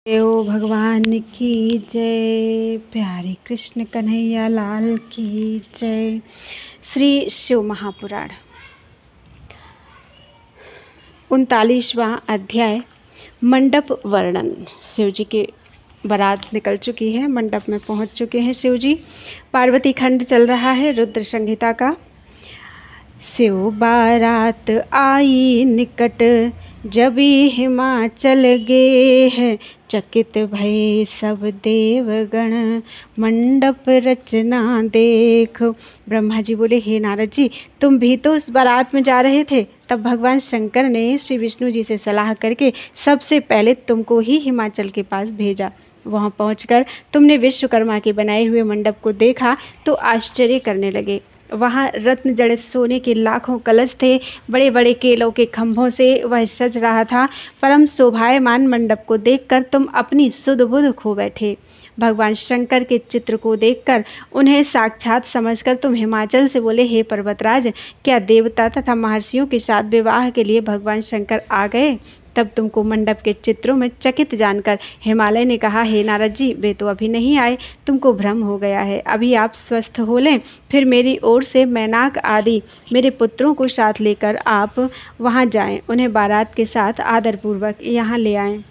देव भगवान की जय। प्यारे कृष्ण कन्हैया लाल की जय। श्री शिव महापुराण 39वां अध्याय मंडप वर्णन। शिव जी की बारात निकल चुकी है, मंडप में पहुंच चुके हैं शिव जी। पार्वती खंड चल रहा है रुद्र संहिता का। शिव बारात आई निकट, जबी हिमाचल गे है, चकित भय सब देवगण, मंडप रचना देख। ब्रह्मा जी बोले, हे नारद जी, तुम भी तो उस बारात में जा रहे थे। तब भगवान शंकर ने श्री विष्णु जी से सलाह करके सबसे पहले तुमको ही हिमाचल के पास भेजा। वहां पहुंचकर तुमने विश्वकर्मा के बनाए हुए मंडप को देखा तो आश्चर्य करने लगे। वहाँ रत्न जड़ित सोने के लाखों कलश थे। बड़े बड़े केलों के खंभों से वह सज रहा था। परम शोभायमान मंडप को देखकर तुम अपनी सुध बुध खो बैठे। भगवान शंकर के चित्र को देखकर उन्हें साक्षात समझकर तुम हिमाचल से बोले, हे पर्वतराज, क्या देवता तथा महर्षियों के साथ विवाह के लिए भगवान शंकर आ गए? तब तुमको मंडप के चित्रों में चकित जानकर हिमालय ने कहा, हे नारद जी, वे तो अभी नहीं आए, तुमको भ्रम हो गया है। अभी आप स्वस्थ हो लें, फिर मेरी ओर से मैनाक आदि मेरे पुत्रों को साथ लेकर आप वहां जाएं, उन्हें बारात के साथ आदरपूर्वक यहाँ ले आएं।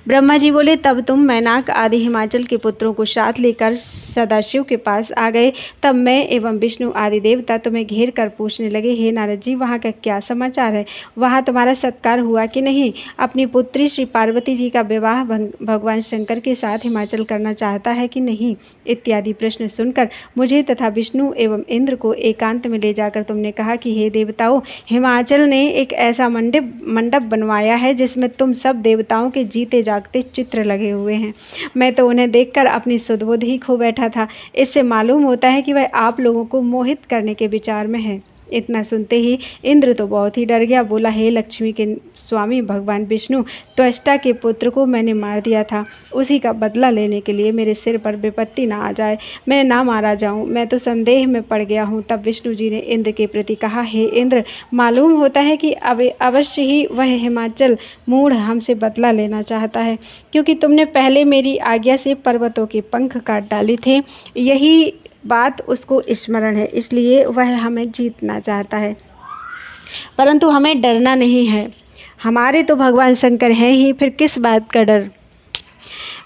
ब्रह्मा जी बोले, तब तुम मैनाक आदि हिमाचल के पुत्रों को साथ लेकर सदाशिव के पास आ गए। तब मैं एवं विष्णु आदि देवता तुम्हें घेर कर पूछने लगे, हे नारद जी, वहाँ का क्या समाचार है? वहाँ तुम्हारा सत्कार हुआ कि नहीं? अपनी पुत्री श्री पार्वती जी का विवाह भगवान शंकर के साथ हिमाचल करना चाहता है कि नहीं? इत्यादि प्रश्न सुनकर मुझे तथा विष्णु एवं इंद्र को एकांत में ले जाकर तुमने कहा कि हे देवताओं, हिमाचल ने एक ऐसा मंडप बनवाया है जिसमें तुम सब देवताओं के जीते जागते चित्र लगे हुए हैं। मैं तो उन्हें देखकर अपनी सुध-बुध ही खो बैठा था। इससे मालूम होता है कि वह आप लोगों को मोहित करने के विचार में है। इतना सुनते ही इंद्र तो बहुत ही डर गया। बोला, हे लक्ष्मी के स्वामी भगवान विष्णु, त्वष्टा के पुत्र को मैंने मार दिया था। उसी का बदला लेने के लिए मेरे सिर पर विपत्ति ना आ जाए, मैं ना मारा जाऊं। मैं तो संदेह में पड़ गया हूं। तब विष्णु जी ने इंद्र के प्रति कहा, हे इंद्र, मालूम होता है कि अवश्य ही वह हिमाचल मूढ़ हमसे बदला लेना चाहता है, क्योंकि तुमने पहले मेरी आज्ञा से पर्वतों के पंख काट डाले थे। यही बात उसको स्मरण है, इसलिए वह हमें जीतना चाहता है, परंतु हमें डरना नहीं है। हमारे तो भगवान शंकर हैं ही, फिर किस बात का डर?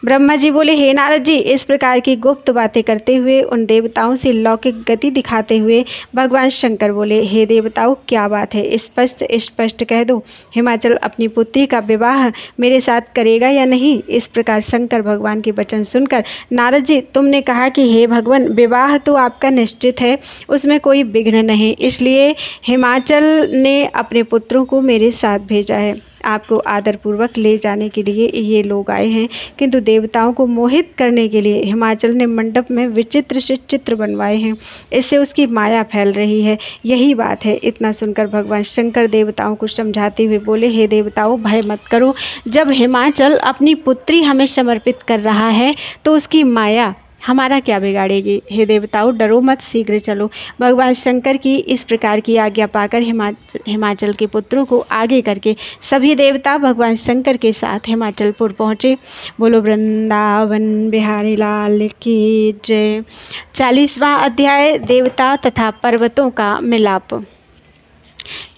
ब्रह्मा जी बोले, हे नारद जी, इस प्रकार की गुप्त बातें करते हुए उन देवताओं से लौकिक गति दिखाते हुए भगवान शंकर बोले, हे देवताओं, क्या बात है? स्पष्ट कह दो। हिमाचल अपनी पुत्री का विवाह मेरे साथ करेगा या नहीं? इस प्रकार शंकर भगवान के वचन सुनकर, नारद जी, तुमने कहा कि हे भगवान, विवाह तो आपका निश्चित है, उसमें कोई विघ्न नहीं, इसलिए हिमाचल ने अपने पुत्रों को मेरे साथ भेजा है। आपको आदरपूर्वक ले जाने के लिए ये लोग आए हैं, किंतु देवताओं को मोहित करने के लिए हिमाचल ने मंडप में विचित्र से चित्र बनवाए हैं। इससे उसकी माया फैल रही है, यही बात है। इतना सुनकर भगवान शंकर देवताओं को समझाते हुए बोले, हे देवताओं, भय मत करो। जब हिमाचल अपनी पुत्री हमें समर्पित कर रहा है तो उसकी माया हमारा क्या बिगाड़ेगी? हे देवताओं, डरो मत, शीघ्र चलो। भगवान शंकर की इस प्रकार की आज्ञा पाकर हिमाचल के पुत्रों को आगे करके सभी देवता भगवान शंकर के साथ हिमाचलपुर पहुँचे। बोलो वृंदावन बिहारी लाल की जय। 40वां अध्याय देवता तथा पर्वतों का मिलाप।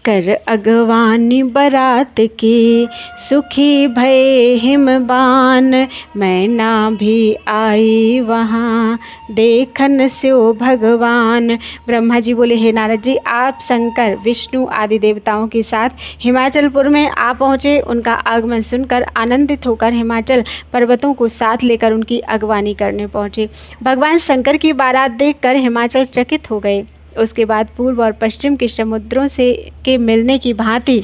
कर अगवानी बरात की, सुखी भय हिमबान, मैना भी आई वहाँ, देखन स्यो भगवान। ब्रह्मा जी बोले, हे नारद जी, आप शंकर विष्णु आदि देवताओं के साथ हिमाचलपुर में आ पहुँचे। उनका आगमन सुनकर आनंदित होकर हिमाचल पर्वतों को साथ लेकर उनकी अगवानी करने पहुँचे। भगवान शंकर की बारात देखकर हिमाचल चकित हो गए। उसके बाद पूर्व और पश्चिम के समुद्रों के मिलने की भांति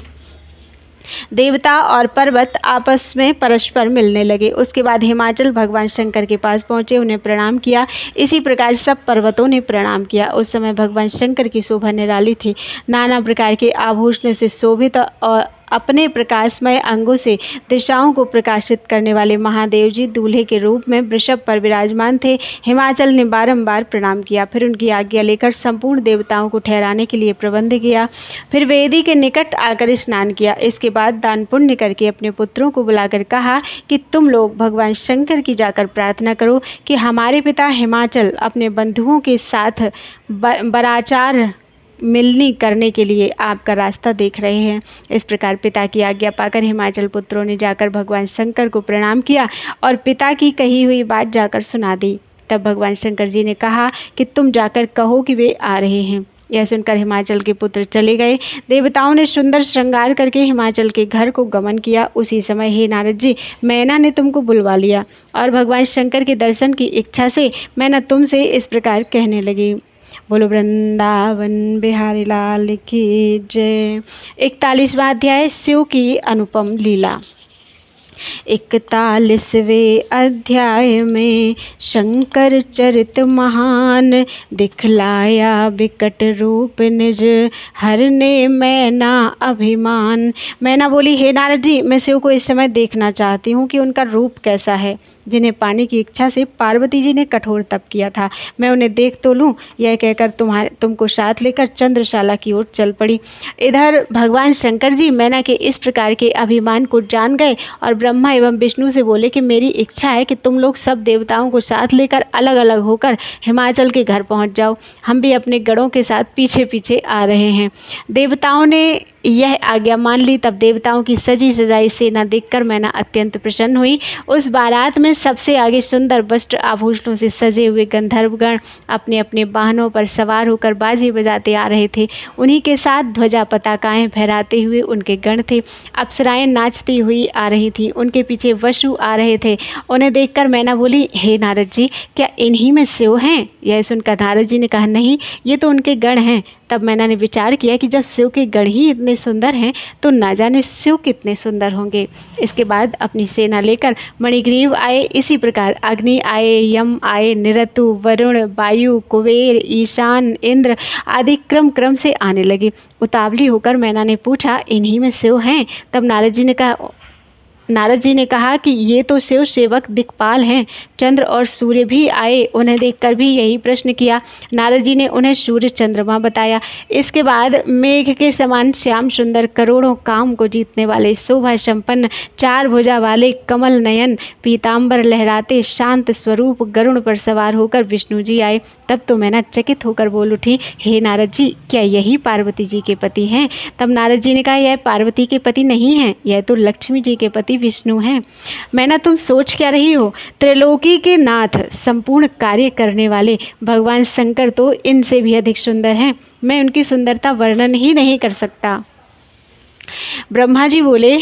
देवता और पर्वत आपस में परस्पर मिलने लगे। उसके बाद हिमाचल भगवान शंकर के पास पहुंचे, उन्हें प्रणाम किया। इसी प्रकार सब पर्वतों ने प्रणाम किया। उस समय भगवान शंकर की शोभा निराली थी। नाना प्रकार के आभूषण से शोभित और अपने प्रकाशमय अंगों से दिशाओं को प्रकाशित करने वाले महादेव जी दूल्हे के रूप में वृषभ पर विराजमान थे। हिमाचल ने बारंबार प्रणाम किया, फिर उनकी आज्ञा लेकर संपूर्ण देवताओं को ठहराने के लिए प्रबंध किया, फिर वेदी के निकट आकर स्नान किया। इसके बाद दान पुण्य करके अपने पुत्रों को बुलाकर कहा कि तुम लोग भगवान शंकर की जाकर प्रार्थना करो कि हमारे पिता हिमाचल अपने बंधुओं के साथ बराचार मिलनी करने के लिए आपका रास्ता देख रहे हैं। इस प्रकार पिता की आज्ञा पाकर हिमाचल पुत्रों ने जाकर भगवान शंकर को प्रणाम किया और पिता की कही हुई बात जाकर सुना दी। तब भगवान शंकर जी ने कहा कि तुम जाकर कहो कि वे आ रहे हैं। यह सुनकर हिमाचल के पुत्र चले गए। देवताओं ने सुंदर श्रृंगार करके हिमाचल के घर को गमन किया। उसी समय हे नारद जी, मैना ने तुमको बुलवा लिया और भगवान शंकर के दर्शन की इच्छा से मैना तुमसे इस प्रकार कहने लगी। बोलो वृंदावन बिहारी लाल की जय। 41वां अध्याय, शिव की अनुपम लीला। 41वें अध्याय में शंकर चरित महान, दिखलाया विकट रूप निज, हरने मैना अभिमान। मैना बोली, हे नारद जी, मैं शिव को इस समय देखना चाहती हूँ कि उनका रूप कैसा है, जिन्हें पाने की इच्छा से पार्वती जी ने कठोर तप किया था। मैं उन्हें देख तो लूं। यह कहकर तुमको साथ लेकर चंद्रशाला की ओर चल पड़ी। इधर भगवान शंकर जी मैना के इस प्रकार के अभिमान को जान गए और ब्रह्मा एवं विष्णु से बोले कि मेरी इच्छा है कि तुम लोग सब देवताओं को साथ लेकर अलग अलग होकर हिमाचल के घर पहुंच जाओ। हम भी अपने गणों के साथ पीछे पीछे आ रहे हैं। देवताओं ने यह आज्ञा मान ली। तब देवताओं की सजी सजाई सेना देखकर मैना अत्यंत प्रसन्न हुई। उस बारात में सबसे आगे सुंदर वस्त्र आभूषणों से सजे हुए गंधर्वगण अपने अपने वाहनों पर सवार होकर बाजे बजाते आ रहे थे। उन्हीं के साथ ध्वजा पताकाएं फहराते हुए उनके गण थे। अप्सराएं नाचती हुई आ रही थी। उनके पीछे वसु आ रहे थे। उन्हें देखकर मैना बोली, हे नारद जी, क्या इन्हीं में शिव हैं? यह सुनकर नारद जी ने कहा, नहीं, ये तो उनके गण हैं। तब मैना ने विचार किया कि जब शिव के गण ही इतने सुंदर हैं तो ना जाने शिव कितने सुंदर होंगे। इसके बाद अपनी सेना लेकर मणिग्रीव आए। इसी प्रकार अग्नि आए, यम आए, निरतु, वरुण, वायु, कुबेर, ईशान, इंद्र आदि क्रम क्रम से आने लगे। उतावली होकर मैना ने पूछा, इन्हीं में शिव हैं? तब नारद जी ने कहा कि ये तो शिव सेवक दिक्पाल हैं। चंद्र और सूर्य भी आए। उन्हें देखकर भी यही प्रश्न किया। नारद जी ने उन्हें सूर्य चंद्रमा बताया। इसके बाद मेघ के समान श्याम सुंदर, करोड़ों काम को जीतने वाले, शोभा संपन्न, 4 भुजा वाले, कमल नयन, पीताम्बर लहराते, शांत स्वरूप गरुड़ पर सवार होकर विष्णु जी आए। तब तो मैना चकित होकर बोल उठी, हे नारद जी, क्या यही पार्वती जी के पति हैं? तब नारद जी ने कहा, यह पार्वती के पति नहीं है, यह तो लक्ष्मी जी के पति विष्णु हैं। मैना, तुम सोच क्या रही हो? त्रिलोकी के नाथ, संपूर्ण कार्य करने वाले भगवान शंकर तो इनसे भी अधिक सुंदर हैं। मैं उनकी सुंदरता वर्णन ही नहीं कर सकता। ब्रह्मा जी बोले,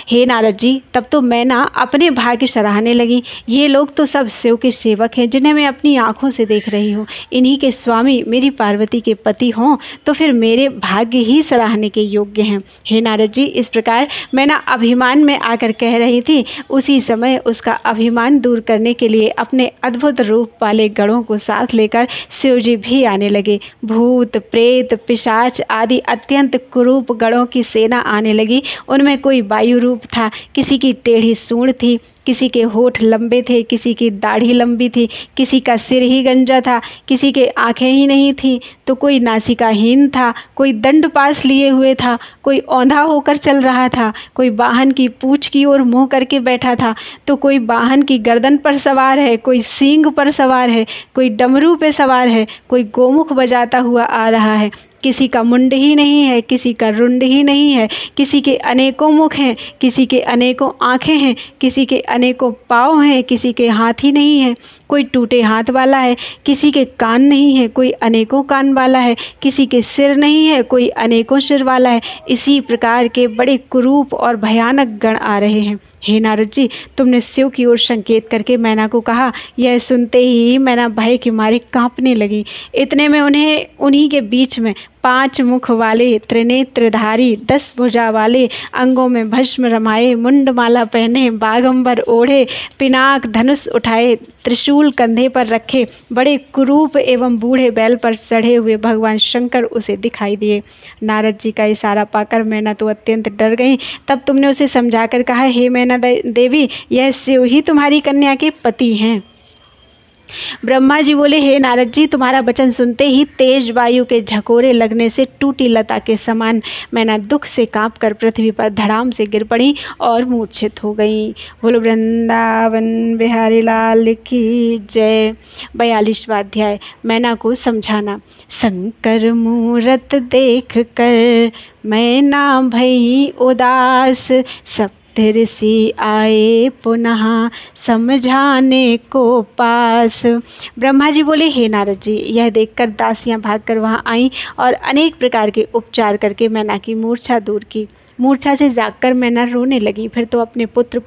हे नारद जी, तब तो मैना अपने भाग्य सराहने लगी। ये लोग तो सब शिव के सेवक हैं जिन्हें मैं अपनी आंखों से देख रही हूँ। इन्हीं के स्वामी मेरी पार्वती के पति हों तो फिर मेरे भाग्य ही सराहने के योग्य हैं। हे नारद जी, इस प्रकार मैना अभिमान में आकर कह रही थी। उसी समय उसका अभिमान दूर करने के लिए अपने अद्भुत रूप वाले गणों को साथ लेकर शिव जी भी आने लगे। भूत, प्रेत, पिशाच आदि अत्यंत कुरूप गणों की सेना आने लगी। उनमें कोई वायु रूप था, किसी की टेढ़ी सूंड थी, किसी के होठ लंबे थे, किसी की दाढ़ी लंबी थी, किसी का सिर ही गंजा था, किसी के आंखें ही नहीं थी, तो कोई नासिकाहीन था, कोई दंड पास लिए हुए था, कोई औंधा होकर चल रहा था, कोई वाहन की पूंछ की ओर मुंह करके बैठा था, तो कोई वाहन की गर्दन पर सवार है, कोई सींग पर सवार है, कोई डमरू पे सवार है, कोई गोमुख बजाता हुआ आ रहा है। किसी का मुंड ही नहीं है, किसी का रुंड ही नहीं है, किसी के अनेकों मुख हैं, किसी के अनेकों आँखें हैं, किसी के अनेकों पाँव हैं, किसी के हाथ ही नहीं है, कोई टूटे हाथ वाला है, किसी के कान नहीं है, कोई अनेकों कान वाला है, किसी के सिर नहीं है, कोई अनेकों सिर वाला है। इसी प्रकार के बड़े कुरूप और भयानक गण आ रहे हैं। हे नारद जी, तुमने शिव की ओर संकेत करके मैना को कहा। यह सुनते ही मैना भय के मारे कांपने लगी। इतने में उन्हीं के बीच में 5 मुख वाले, त्रिनेत्रधारी, 10 भुजा वाले, अंगों में भस्म रमाए, मुंडमाला पहने, बागंबर ओढ़े, पिनाक धनुष उठाए, त्रिशूल कंधे पर रखे, बड़े कुरूप एवं बूढ़े बैल पर चढ़े हुए भगवान शंकर उसे दिखाई दिए। नारद जी का इशारा पाकर मैना तो अत्यंत डर गई। तब तुमने उसे समझाकर कहा, हे मैना देवी, यह शिव ही तुम्हारी कन्या के पति हैं। ब्रह्मा जी बोले, हे नारद जी, तुम्हारा वचन सुनते ही तेज वायु के झकोरे लगने से टूटी लता के समान मैना दुख से कांपकर पृथ्वी पर धड़ाम से गिर पड़ी और मूर्छित हो गई। बोलो वृंदावन बिहारी लाल की जय। 42वां अध्याय, मैना को समझाना। शंकर मूरत देख कर मैना भई उदास, सब ऋषि आए पुनः समझाने को पास। ब्रह्मा जी बोले, हे नारद जी, यह देखकर दासियां भागकर वहां आईं और अनेक प्रकार के उपचार करके मैना की मूर्छा दूर की। मूर्छा से जागकर मैना रोने लगी। फिर तो अपने पुत्र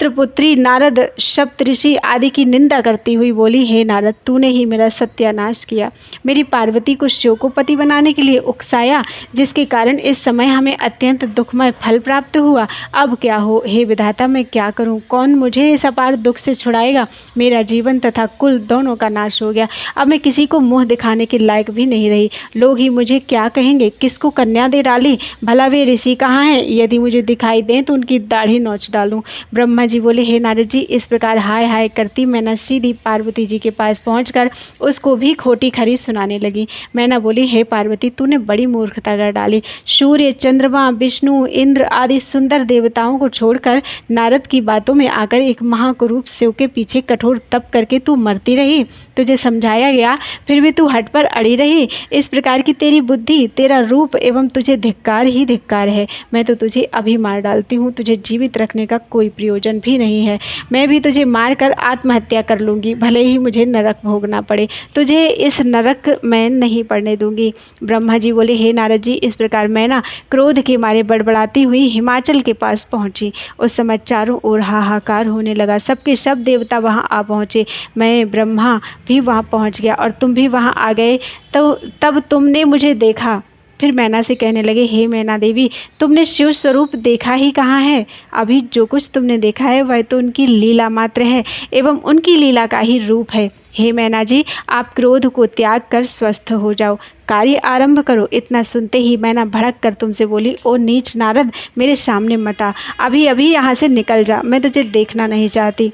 पुत्री नारद, सप्तऋषि आदि की निंदा करती हुई बोली, हे नारद, तूने ही मेरा सत्यानाश किया। मेरी पार्वती को शिव को पति बनाने के लिए उकसाया, जिसके कारण इस समय हमें अत्यंत दुखमय फल प्राप्त हुआ। अब क्या हो, हे विधाता, मैं क्या करूं? कौन मुझे इस अपार दुख से छुड़ाएगा? मेरा जीवन तथा कुल दोनों का नाश हो गया। अब मैं किसी को मुंह दिखाने के लायक भी नहीं रही। लोग ही मुझे क्या कहेंगे? किसको कन्या दे डाली? भला वे ऋषि कहाँ हैं? यदि मुझे दिखाई दें तो उनकी दाढ़ी नोच डालूं। ब्रह्मा जी बोले, हे नारद जी, इस प्रकार हाय हाय करती मैना सीधी पार्वती जी के पास पहुंचकर उसको भी खोटी खरी सुनाने लगी। मैना बोली, हे पार्वती, तूने बड़ी मूर्खता कर डाली। सूर्य, चंद्रमा, विष्णु, इंद्र आदि सुंदर देवताओं को छोड़कर नारद की बातों में आकर एक महाकुरूप शिव के पीछे कठोर तप करके तू मरती रही। तुझे समझाया गया, फिर भी तू हट पर अड़ी रही। इस प्रकार की तेरी बुद्धि, तेरा रूप एवं तुझे धिक्कार ही धिक्कार है। मैं तो तुझे अभी मार डालती हूँ। तुझे जीवित रखने का कोई प्रयोजन भी नहीं है। मैं भी तुझे मारकर आत्महत्या कर लूंगी, भले ही मुझे नरक भोगना पड़े। तुझे इस नरक में नहीं पड़ने दूंगी। ब्रह्मा जी बोले, हे नारद जी, इस प्रकार मैना क्रोध के मारे बड़बड़ाती हुई हिमाचल के पास पहुंची। उस समय चारों ओर हाहाकार होने लगा। सबके सब देवता वहां आ पहुंचे। मैं ब्रह्मा भी वहां पहुंच गया और तुम भी वहां आ गए। तो तब तुमने मुझे देखा। फिर मैना से कहने लगे, हे मैना देवी, तुमने शिव स्वरूप देखा ही कहाँ है? अभी जो कुछ तुमने देखा है वह तो उनकी लीला मात्र है एवं उनकी लीला का ही रूप है। हे मैना जी, आप क्रोध को त्याग कर स्वस्थ हो जाओ, कार्य आरंभ करो। इतना सुनते ही मैना भड़क कर तुमसे बोली, ओ नीच नारद, मेरे सामने मत आ, अभी अभी यहाँ से निकल जा, मैं तुझे देखना नहीं चाहती।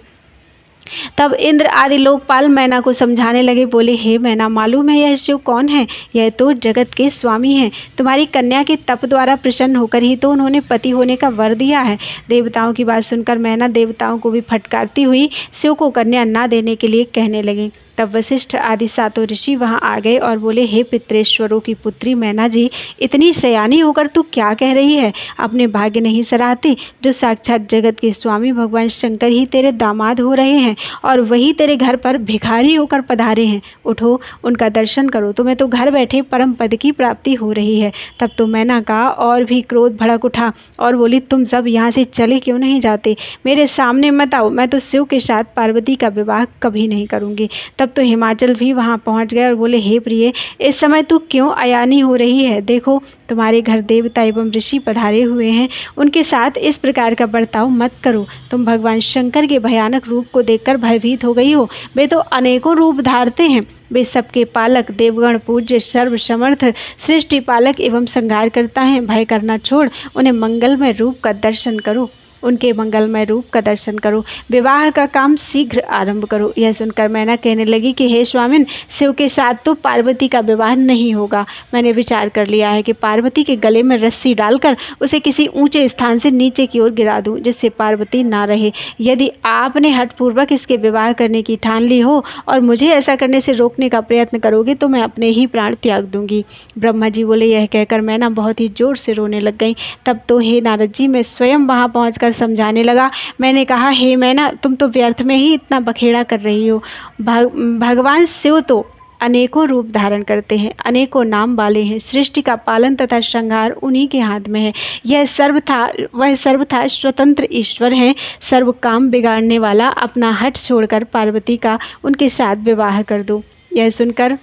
तब इंद्र आदि लोकपाल मैना को समझाने लगे। बोले, हे मैना, मालूम है यह शिव कौन है? यह तो जगत के स्वामी हैं। तुम्हारी कन्या के तप द्वारा प्रसन्न होकर ही तो उन्होंने पति होने का वर दिया है। देवताओं की बात सुनकर मैना देवताओं को भी फटकारती हुई शिव को कन्या न देने के लिए कहने लगी। तब वशिष्ठ आदि 7 ऋषि वहां आ गए और बोले, हे पितरेश्वरों की पुत्री मैना जी, इतनी सयानी होकर तू क्या कह रही है? अपने भाग्य नहीं सराहती? जो साक्षात जगत के स्वामी भगवान शंकर ही तेरे दामाद हो रहे हैं और वही तेरे घर पर भिखारी होकर पधारे हैं। उठो, उनका दर्शन करो, तुम्हें तो घर बैठे परम पद की प्राप्ति हो रही है। तब तो मैना का और भी क्रोध भड़क उठा और बोली, तुम सब यहाँ से चले क्यों नहीं जाते? मेरे सामने मत आओ, मैं तो शिव के साथ पार्वती का विवाह कभी नहीं करूंगी। तब तो हिमाचल भी वहां पहुंच गए और बोले, हे प्रिय, इस समय तू क्यों अयानी हो रही है? देखो, तुम्हारे घर देवता एवं ऋषि पधारे हुए हैं, उनके साथ इस प्रकार का बर्ताव मत करो। तुम भगवान शंकर के भयानक रूप को देखकर भयभीत हो गई हो। वे तो अनेकों रूप धारते हैं। वे सबके पालक, देवगण पूज्य, सर्व समर्थ, सृष्टि पालक एवं संहार करता है। भय करना छोड़ उन्हें मंगलमय रूप का दर्शन करो, उनके मंगलमय रूप का दर्शन करो। विवाह का काम शीघ्र आरंभ करो। यह सुनकर मैना कहने लगी कि हे स्वामिन, शिव के साथ तो पार्वती का विवाह नहीं होगा। मैंने विचार कर लिया है कि पार्वती के गले में रस्सी डालकर उसे किसी ऊंचे स्थान से नीचे की ओर गिरा दूं, जिससे पार्वती ना रहे। यदि आपने हठपूर्वक इसके विवाह करने की ठान ली हो और मुझे ऐसा करने से रोकने का प्रयत्न करोगे तो मैं अपने ही प्राण त्याग दूंगी। ब्रह्मा जी बोले, यह कहकर मैना बहुत ही जोर से रोने लग गई। तब तो हे नारद जी, मैं स्वयं वहां पहुंचकर समझाने लगा। मैंने कहा, हे मैना, तुम तो व्यर्थ में ही इतना बखेड़ा कर रही हो। भगवान शिव तो अनेकों रूप धारण करते हैं, अनेकों नाम वाले हैं। सृष्टि का पालन तथा संहार उन्हीं के हाथ में है। वह सर्वथा स्वतंत्र ईश्वर हैं। सर्व काम बिगाड़ने वाला, अपना हट छोड़कर पार्वती का उनके साथ विवाह कर दो। यह सुनकर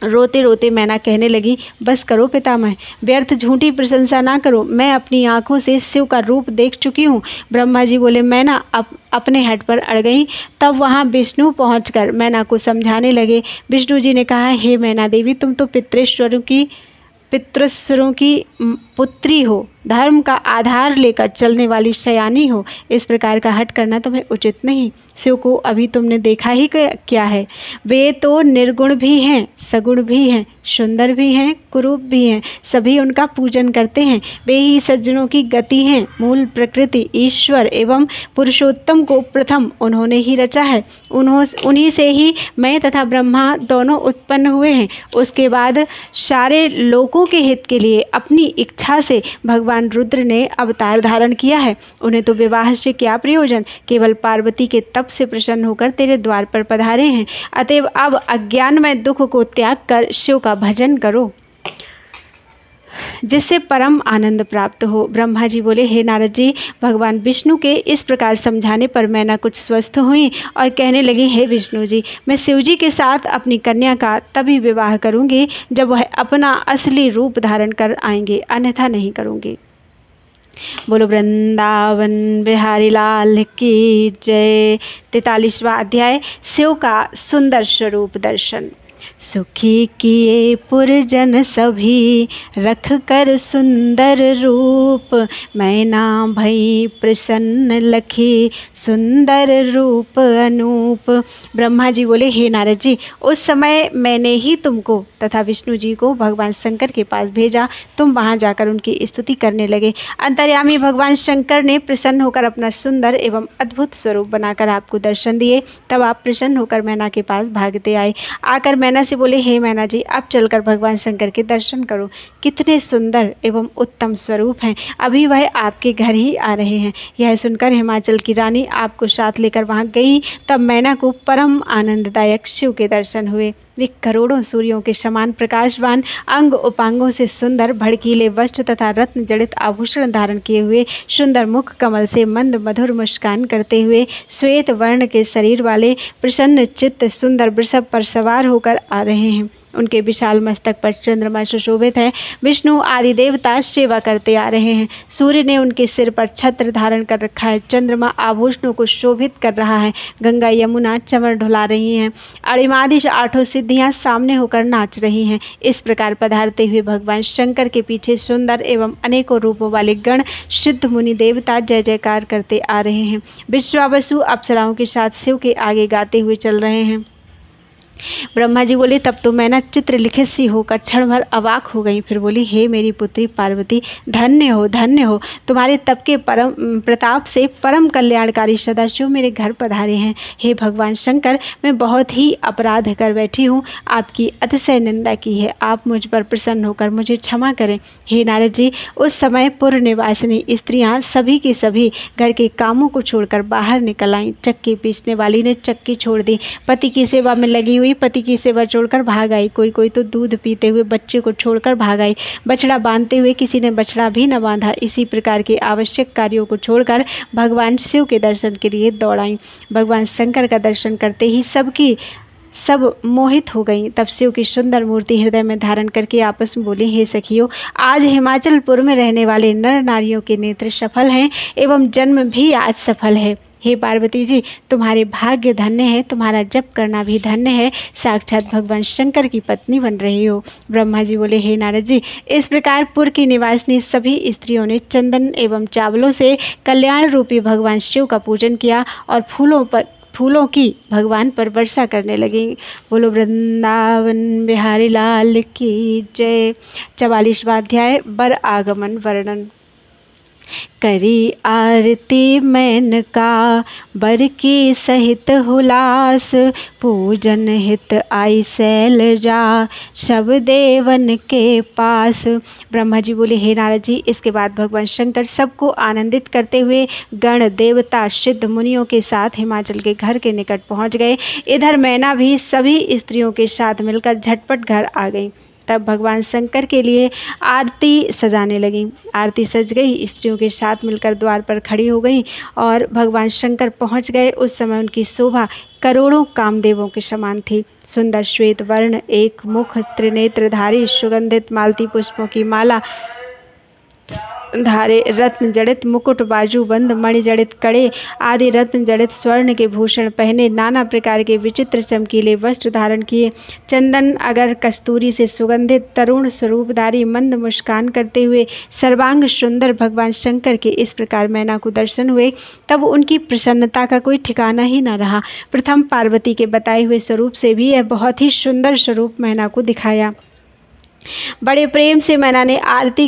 रोते रोते मैना कहने लगी, बस करो पितामह, व्यर्थ झूठी प्रशंसा ना करो। मैं अपनी आंखों से शिव का रूप देख चुकी हूँ। ब्रह्मा जी बोले, मैना अपने हट पर अड़ गई। तब वहाँ विष्णु पहुँचकर मैना को समझाने लगे। विष्णु जी ने कहा, हे मैना देवी, तुम तो पितृस्वरों की पुत्री हो, धर्म का आधार लेकर चलने वाली शयानी हो। इस प्रकार का हट करना तुम्हें उचित नहीं। शिव को अभी तुमने देखा ही क्या है। वे तो निर्गुण भी हैं, सगुण भी हैं, सुंदर भी हैं, कुरूप भी हैं। सभी उनका पूजन करते हैं। वे ही सज्जनों की गति हैं। मूल प्रकृति ईश्वर एवं पुरुषोत्तम को प्रथम उन्होंने ही रचा है। उन्हीं से ही मैं तथा ब्रह्मा दोनों उत्पन्न हुए हैं। उसके बाद सारे लोगों के हित के लिए अपनी इच्छा से भगवान रुद्र ने अवतार धारण किया है। उन्हें तो विवाह से क्या प्रयोजन, केवल पार्वती के तप से प्रसन्न होकर तेरे द्वार पर पधारे हैं। अतएव अब अज्ञानमय दुख को त्याग कर शिव का भजन करो, जिससे परम आनंद प्राप्त हो। ब्रह्मा जी बोले, हे नारद जी, भगवान विष्णु के इस प्रकार समझाने पर मैना कुछ स्वस्थ हुई और कहने लगी, हे विष्णु जी, मैं शिव जी के साथ अपनी कन्या का तभी विवाह करूंगी जब वह अपना असली रूप धारण कर आएंगे, अन्यथा नहीं करूंगी। बोलो वृंदावन बिहारी लाल की जय। 43वां अध्याय, शिव का सुंदर स्वरूप दर्शन। सुखी किए पुरजन सभी, रख कर सुंदर रूप, मैना भई प्रसन्न लखी, सुंदर रूप अनूप। ब्रह्मा जी बोले, हे नारद जी, उस समय मैंने ही तुमको तथा विष्णु जी को भगवान शंकर के पास भेजा। तुम वहां जाकर उनकी स्तुति करने लगे। अंतर्यामी भगवान शंकर ने प्रसन्न होकर अपना सुंदर एवं अद्भुत स्वरूप बनाकर आपको दर्शन दिए। तब आप प्रसन्न होकर मैना के पास भागते आए। आकर मैना से बोले, हे मैना जी, अब चलकर भगवान शंकर के दर्शन करो। कितने सुंदर एवं उत्तम स्वरूप हैं। अभी वह आपके घर ही आ रहे हैं। यह सुनकर हिमाचल की रानी आपको साथ लेकर वहां गई। तब मैना को परम आनंददायक शिव के दर्शन हुए। वे करोड़ों सूर्यों के समान प्रकाशवान, अंग उपांगों से सुंदर, भड़कीले वस्त्र तथा रत्न जड़ित आभूषण धारण किए हुए, सुंदर मुख कमल से मंद मधुर मुस्कान करते हुए, श्वेत वर्ण के शरीर वाले, प्रसन्न चित्त सुंदर वृषभ पर सवार होकर आ रहे हैं। उनके विशाल मस्तक पर चंद्रमा सुशोभित है। विष्णु आदि देवता सेवा करते आ रहे हैं। सूर्य ने उनके सिर पर छत्र धारण कर रखा है। चंद्रमा आभूषणों को शोभित कर रहा है। गंगा यमुना चमर ढुला रही हैं। अणिमादिश 8 सिद्धियां सामने होकर नाच रही हैं। इस प्रकार पधारते हुए भगवान शंकर के पीछे सुंदर एवं अनेकों रूपों वाले गण सिद्ध मुनि देवता जय जयकार करते आ रहे हैं। विश्वावसु अप्सराओं के साथ शिव के आगे गाते हुए चल रहे हैं। ब्रह्मा जी बोले, तब तो मैना चित्र लिखित सी होकर क्षण भर अवाक हो गई। फिर बोली, हे मेरी पुत्री पार्वती, धन्य हो, धन्य हो। तुम्हारे तप के परम प्रताप से परम कल्याणकारी सदाशिव मेरे घर पधारे हैं। हे भगवान शंकर, मैं बहुत ही अपराध कर बैठी हूँ। आपकी अतिशय निंदा की है। आप मुझ पर प्रसन्न होकर मुझे क्षमा करें। हे नारद जी, उस समय पुर निवासिनी स्त्रियाँ सभी की सभी घर के कामों को छोड़कर बाहर निकल आईं। चक्की पीसने वाली ने चक्की छोड़ दी। पति की सेवा में लगी हुई पति की सेवा छोड़कर भाग आई। कोई तो दूध पीते हुए बच्चे को छोड़कर भाग आई। बछड़ा बांधते हुए किसी ने बछड़ा भी न बांधा। इसी प्रकार के आवश्यक कार्यों को छोड़कर भगवान शिव के दर्शन के लिए दौड़ आई। भगवान शंकर का दर्शन करते ही सब मोहित हो गई। तब शिव की सुंदर मूर्ति हृदय में धारण करके आपस में बोली, हे सखियों, आज हिमाचलपुर में रहने वाले नर नारियों के नेत्र सफल हैं एवं जन्म भी आज सफल है। हे पार्वती जी, तुम्हारे भाग्य धन्य है, तुम्हारा जप करना भी धन्य है। साक्षात भगवान शंकर की पत्नी बन रही हो। ब्रह्मा जी बोले, हे नारद जी, इस प्रकार पुर की निवासिनी सभी स्त्रियों ने चंदन एवं चावलों से कल्याण रूपी भगवान शिव का पूजन किया और फूलों की भगवान पर वर्षा करने लगी। बोलो वृंदावन बिहारी लाल की जय। 44वां अध्याय, बर आगमन वर्णन। करी आरती मैनका, बर की सहित हुलास, पूजन हित आई शैलजा, सब देवन के पास। ब्रह्मा जी बोले, हे नारद जी, इसके बाद भगवान शंकर सबको आनंदित करते हुए गण देवता सिद्ध मुनियों के साथ हिमाचल के घर के निकट पहुंच गए। इधर मैना भी सभी स्त्रियों के साथ मिलकर झटपट घर आ गई। तब भगवान शंकर के लिए आरती सजाने लगी। आरती सज गई, स्त्रियों के साथ मिलकर द्वार पर खड़ी हो गई और भगवान शंकर पहुंच गए। उस समय उनकी शोभा करोड़ों कामदेवों के समान थी। सुंदर श्वेत वर्ण, एक मुख, त्रिनेत्रधारी, सुगंधित मालती पुष्पों की माला धारे, रत्न जड़ित मुकुट, बाजूबंद, मणि जड़ित कड़े आदि रत्न जड़ित स्वर्ण के भूषण पहने, नाना प्रकार के विचित्र चमकीले वस्त्र धारण किए, चंदन अगर कस्तूरी से सुगंधित, तरुण स्वरूपधारी, मंद मुस्कान करते हुए सर्वांग सुंदर भगवान शंकर के इस प्रकार मैना को दर्शन हुए, तब उनकी प्रसन्नता का कोई ठिकाना ही न रहा। प्रथम पार्वती के बताए हुए स्वरूप से भी यह बहुत ही सुंदर स्वरूप मैना को दिखाया। बड़े प्रेम से मैना ने आरती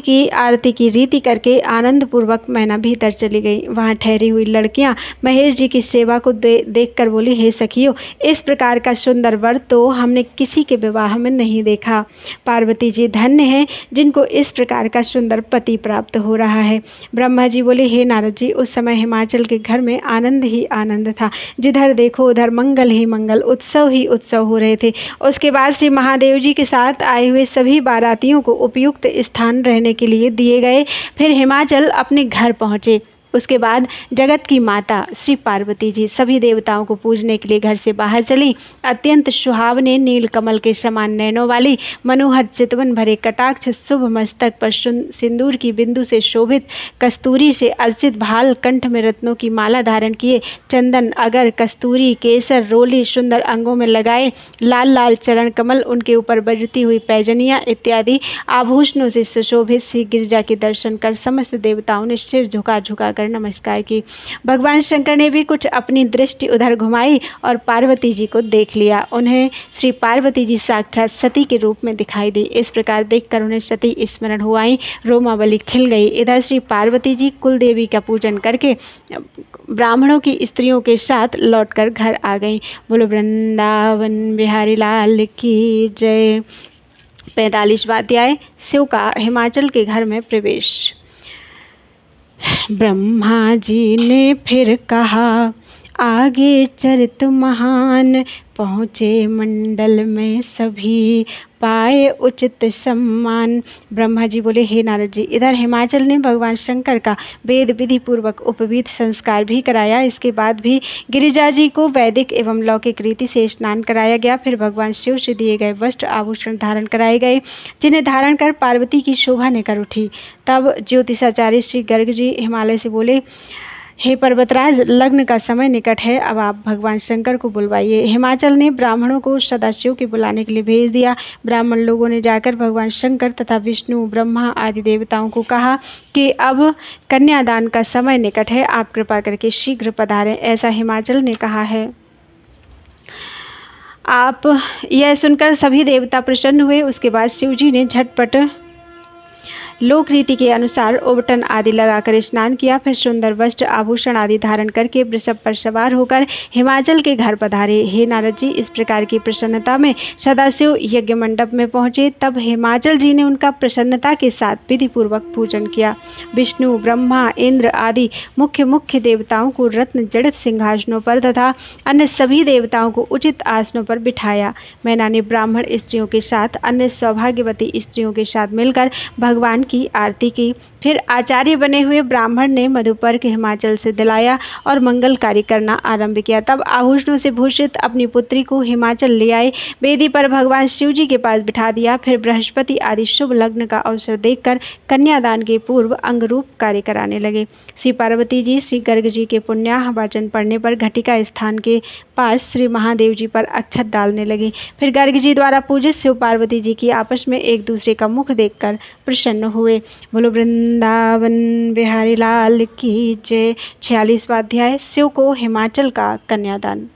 की रीति करके आनंद पूर्वक मैना भीतर चली गई। वहां ठहरी हुई लड़कियां महेश जी की सेवा को देखकर बोली, हे सखियों, इस प्रकार का सुंदर वर तो हमने किसी के विवाह में नहीं देखा। पार्वती जी धन्य हैं जिनको इस प्रकार का सुंदर पति प्राप्त हो रहा है। ब्रह्मा जी बोले, हे नारद जी, उस समय हिमाचल के घर में आनंद ही आनंद था। जिधर देखो उधर मंगल ही मंगल, उत्सव ही उत्सव हो रहे थे। उसके बाद श्री महादेव जी के साथ आए हुए सभी बारातियों को उपयुक्त स्थान रहने के लिए दिए गए। फिर हिमाचल अपने घर पहुंचे। उसके बाद जगत की माता श्री पार्वती जी सभी देवताओं को पूजने के लिए घर से बाहर चली। अत्यंत सुहावने नील कमल के समान नैनों वाली, मनोहर चितवन भरे कटाक्ष, शुभ मस्तक पर सिंदूर की बिंदु से शोभित, कस्तूरी से अर्चित भाल, कंठ में रत्नों की माला धारण किए, चंदन अगर कस्तूरी केसर रोली सुंदर अंगों में लगाए, लाल लाल चरण कमल, उनके ऊपर बजती हुई पैजनियां इत्यादि आभूषणों से सुशोभित श्री गिरिजा के दर्शन कर समस्त देवताओं ने सिर झुका झुका नमस्कार की। भगवान शंकर ने भी कुछ अपनी दृष्टि उधर घुमाई और पार्वती जी को देख लिया। उन्हें श्री पार्वती जी साक्षात सती के रूप में दिखाई दी। इस प्रकार देखकर उन्हें सती स्मरण हो आई, रोमावली खिल गई। इधर श्री पार्वती जी कुल देवी का पूजन करके ब्राह्मणों की स्त्रियों के साथ लौटकर घर आ गईं। बोलो वृंदावन बिहारी लाल की जय। 45वां अध्याय, शिव का हिमाचल के घर में प्रवेश। ब्रह्मा जी ने फिर कहा, आगे चरित महान, पहुँचे मंडल में सभी, पाए उचित सम्मान। ब्रह्मा जी बोले, हे नारद जी, इधर हिमाचल ने भगवान शंकर का वेद विधि पूर्वक उपवीत संस्कार भी कराया। इसके बाद भी गिरिजा जी को वैदिक एवं लौकिक रीति से स्नान कराया गया। फिर भगवान शिव से दिए गए वस्त्र आभूषण धारण कराए गए, जिन्हें धारण कर पार्वती की शोभा निकर उठी। तब ज्योतिषाचार्य श्री गर्ग जी हिमालय से बोले, हे पर्वतराज, लग्न का समय निकट है, अब आप भगवान शंकर को बुलवाइए। हिमाचल ने ब्राह्मणों को सदाशिव के बुलाने के लिए भेज दिया। ब्राह्मण लोगों ने जाकर भगवान शंकर तथा विष्णु, ब्रह्मा आदि देवताओं को कहा कि अब कन्यादान का समय निकट है, आप कृपा करके शीघ्र पधारें, ऐसा हिमाचल ने कहा है। आप यह सुनकर सभी देवता प्रसन्न हुए। उसके बाद शिव जी ने झटपट लोक रीति के अनुसार उबटन आदि लगाकर स्नान किया। फिर सुंदर वस्त्र आभूषण आदि धारण करके वृषभ पर सवार होकर हिमाचल के घर पधारे। हे नारद जी, इस प्रकार की प्रसन्नता में सदाशिव यज्ञ मंडप में पहुंचे। तब हिमाचल जी ने उनका प्रसन्नता के साथ विधि पूर्वक पूजन किया। विष्णु, ब्रह्मा, इंद्र आदि मुख्य देवताओं को रत्न जड़ित सिंहासनों पर तथा अन्य सभी देवताओं को उचित आसनों पर बिठाया। मैना ने ब्राह्मण स्त्रियों के साथ अन्य सौभाग्यवती स्त्रियों के साथ मिलकर भगवान की आरती की। फिर आचार्य बने हुए ब्राह्मण ने मधुपर्क हिमाचल से दिलाया और मंगल कार्य करना आरंभ किया। तब आभूषणों से भूषित अपनी पुत्री को हिमाचल ले आए, वेदी पर भगवान शिव जी के पास बिठा दिया। फिर बृहस्पति आदि शुभ लग्न का अवसर देखकर कन्यादान के पूर्व अंगरूप कार्य कराने लगे। श्री पार्वती जी श्री गर्ग जी के पुण्याह वाचन पढ़ने पर घटिका स्थान के पास श्री महादेव जी पर अक्षत डालने लगी। फिर गर्ग जी द्वारा पूजित शिव पार्वती जी की आपस में एक दूसरे का मुख देखकर प्रसन्न हुए। बोलो वृंदावन बिहारी लाल की जय। 46वां अध्याय, शिव को हिमाचल का कन्यादान।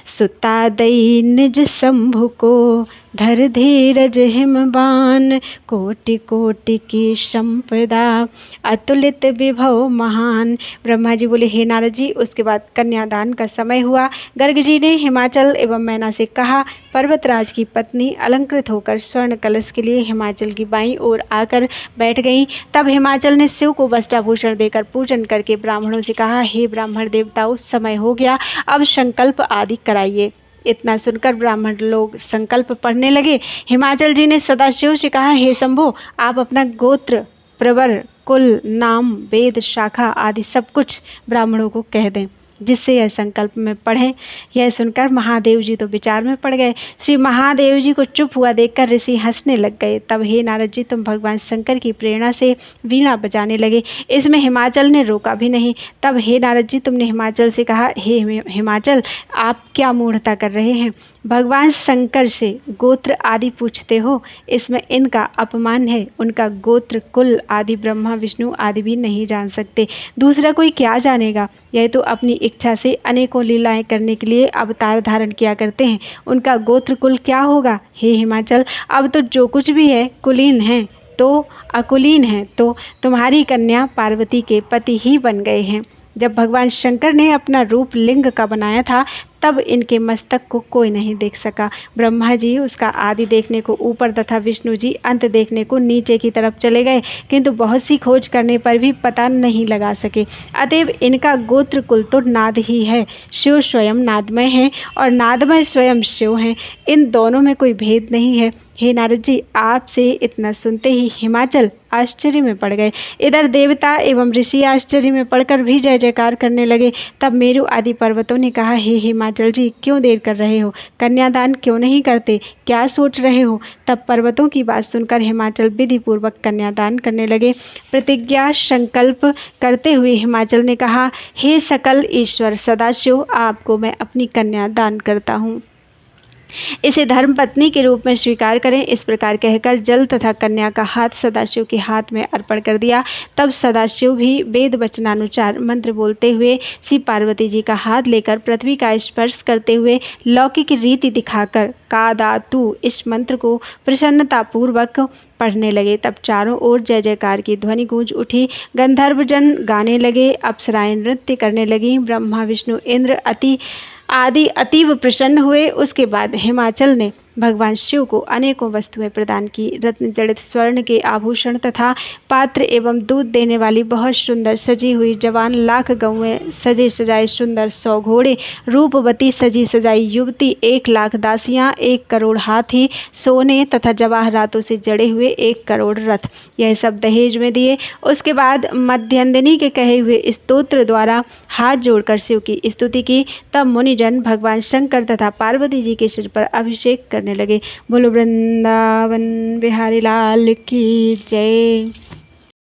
सुता दई निज शंभु को, धर धीरज हिमबान, कोटि कोटि की संपदा, अतुलित विभव महान। ब्रह्मा जी बोले, हे नारद जी, उसके बाद कन्यादान का समय हुआ। गर्ग जी ने हिमाचल एवं मैना से कहा, पर्वतराज की पत्नी अलंकृत होकर स्वर्ण कलश के लिए हिमाचल की बाईं ओर आकर बैठ गई। तब हिमाचल ने शिव को वस्त्राभूषण देकर पूजन करके ब्राह्मणों से कहा, हे ब्राह्मण देवताओं, समय हो गया, अब संकल्प आदि कराइए। इतना सुनकर ब्राह्मण लोग संकल्प पढ़ने लगे। हिमाचल जी ने सदाशिव से कहा, हे शंभो, आप अपना गोत्र, प्रवर, कुल, नाम, वेद, शाखा आदि सब कुछ ब्राह्मणों को कह दें, जिससे यह संकल्प में पढ़ें। यह सुनकर महादेव जी तो विचार में पड़ गए। श्री महादेव जी को चुप हुआ देखकर ऋषि हंसने लग गए। तब हे नारद जी, तुम भगवान शंकर की प्रेरणा से वीणा बजाने लगे। इसमें हिमाचल ने रोका भी नहीं। तब हे नारद जी, तुमने हिमाचल से कहा, हे हिमाचल, आप क्या मूढ़ता कर रहे हैं? भगवान शंकर से गोत्र आदि पूछते हो, इसमें इनका अपमान है। उनका गोत्र, कुल आदि ब्रह्मा विष्णु आदि भी नहीं जान सकते, दूसरा कोई क्या जानेगा? यह तो अपनी इच्छा से अनेकों लीलाएं करने के लिए अवतार धारण किया करते हैं। उनका गोत्र कुल क्या होगा? हे हिमाचल, अब तो जो कुछ भी है कुलीन है तो अकुलीन है तो तुम्हारी कन्या पार्वती के पति ही बन गए हैं। जब भगवान शंकर ने अपना रूप लिंग का बनाया था, तब इनके मस्तक को कोई नहीं देख सका। ब्रह्मा जी उसका आदि देखने को ऊपर तथा विष्णु जी अंत देखने को नीचे की तरफ चले गए, किंतु बहुत सी खोज करने पर भी पता नहीं लगा सके। अतएव इनका गोत्र कुल तो नाद ही है। शिव स्वयं नादमय है और नादमय स्वयं शिव हैं। इन दोनों में कोई भेद नहीं है। हे नारद जी, आपसे इतना सुनते ही हिमाचल आश्चर्य में पड़ गए। इधर देवता एवं ऋषि आश्चर्य में पड़कर भी जय जयकार करने लगे। तब मेरु आदि पर्वतों ने कहा, हे हिमाचल जी, क्यों देर कर रहे हो? कन्यादान क्यों नहीं करते? क्या सोच रहे हो? तब पर्वतों की बात सुनकर हिमाचल विधि पूर्वक कन्यादान करने लगे। प्रतिज्ञा संकल्प करते हुए हिमाचल ने कहा, हे सकल ईश्वर सदाशिव, आपको मैं अपनी कन्या दान करता हूँ, इसे धर्मपत्नी के रूप में स्वीकार करें। इस प्रकार कहकर जल तथा कन्या का हाथ सदाशिव के हाथ में अर्पण कर दिया। तब सदाशिव भी वेद वचनानुसार मंत्र बोलते हुए श्री पार्वती जी का हाथ लेकर पृथ्वी का स्पर्श करते हुए लौकिक रीति दिखाकर कादातु इस मंत्र को प्रसन्नतापूर्वक पढ़ने लगे। तब चारों ओर जय जयकार की ध्वनि गूंज उठी। गंधर्वजन गाने लगे, अप्सराएं नृत्य करने लगी। ब्रह्मा विष्णु इंद्र आदि अतीव प्रसन्न हुए। उसके बाद हिमाचल ने भगवान शिव को अनेकों वस्तुएं प्रदान की। रत्न जड़ित स्वर्ण के आभूषण तथा पात्र एवं दूध देने वाली बहुत सुंदर सजी हुई जवान लाख गौएं, सजे सजाए सुंदर 100 घोड़े, रूपवती सजी सजाई युवती 1 लाख दासियां, 1 करोड़ हाथी, सोने तथा जवाहरातों से जड़े हुए 1 करोड़ रथ, यह सब दहेज में दिए। उसके बाद मध्यंदिनी के कहे हुए स्तोत्र द्वारा हाथ जोड़कर शिव की स्तुति की। तब मुनिजन भगवान शंकर तथा पार्वती जी के सिर पर अभिषेक करने लगे। बोलो वृंदावन बिहारी लाल की जय।